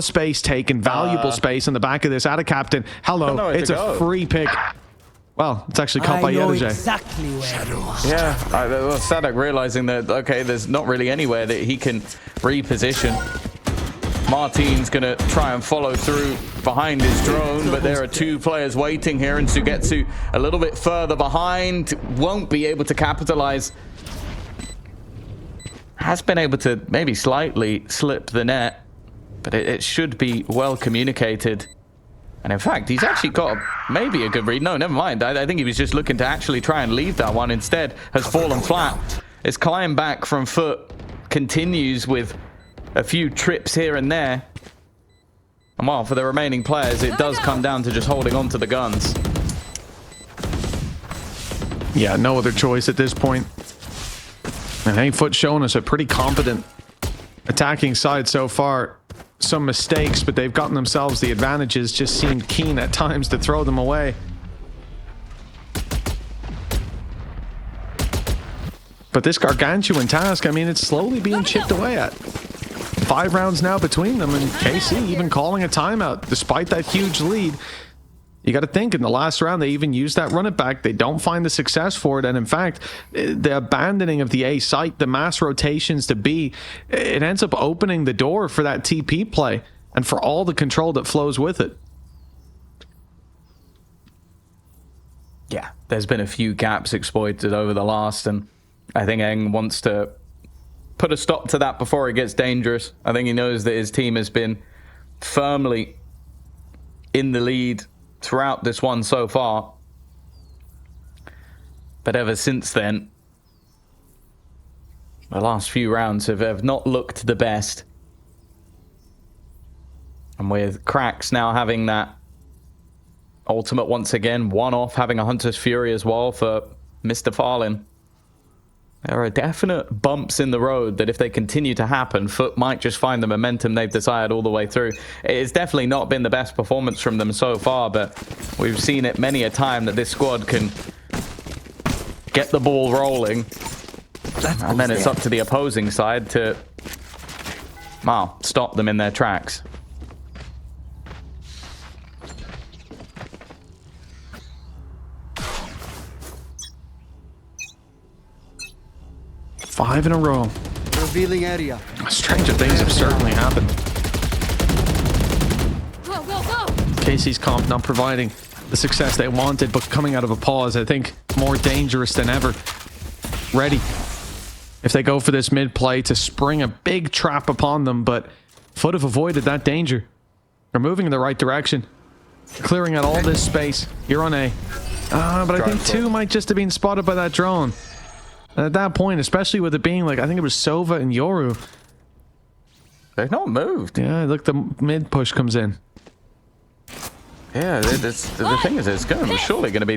space taken, valuable space in the back of this. Out of captain. Hello, it's a free pick. Well, it's actually caught by Yedege. Exactly where yeah, Sadek realizing that, okay, there's not really anywhere that he can reposition. Martin's going to try and follow through behind his drone, but there are two players waiting here, and Sugetsu a little bit further behind, won't be able to capitalize. Has been able to maybe slightly slip the net, but it should be well communicated. And in fact, he's actually got maybe a good read. No, never mind. I think he was just looking to actually try and leave that one. Instead, has fallen flat. His climb back from foot continues with a few trips here and there. And while for the remaining players, it does come down to just holding on to the guns. Yeah, no other choice at this point. And 8-foot showing us a pretty competent attacking side so far. Some mistakes, but they've gotten themselves the advantages. Just seemed keen at times to throw them away. But this gargantuan task, I mean, it's slowly being chipped away at. 5 rounds now between them, and KC even calling a timeout despite that huge lead. You got to think, in the last round, they even used that run it back. They don't find the success for it. And in fact, the abandoning of the A site, the mass rotations to B, it ends up opening the door for that TP play and for all the control that flows with it. Yeah, there's been a few gaps exploited over the last, and I think Eng wants to put a stop to that before it gets dangerous. I think he knows that his team has been firmly in the lead throughout this one so far, but ever since then, the last few rounds have not looked the best. And with Cracks now having that ultimate once again, one off, having a Hunter's Fury as well for Mr. Farlin, there are definite bumps in the road that if they continue to happen, Foot might just find the momentum they've desired all the way through. It's definitely not been the best performance from them so far, but we've seen it many a time that this squad can get the ball rolling. And then it's up to the opposing side to, well, stop them in their tracks. Five in a row. revealing area. Stranger things have certainly happened. Go, go, go! Casey's comp not providing the success they wanted, but coming out of a pause, I think more dangerous than ever. Ready, if they go for this mid play, to spring a big trap upon them, but Foot have avoided that danger. They're moving in the right direction, clearing out all this space. You're on A. But I think 2 might just have been spotted by that drone. And at that point, especially with it being like, I think it was Sova and Yoru. They've not moved. Yeah, look, the mid push comes in. Yeah, the thing is, it's surely going to be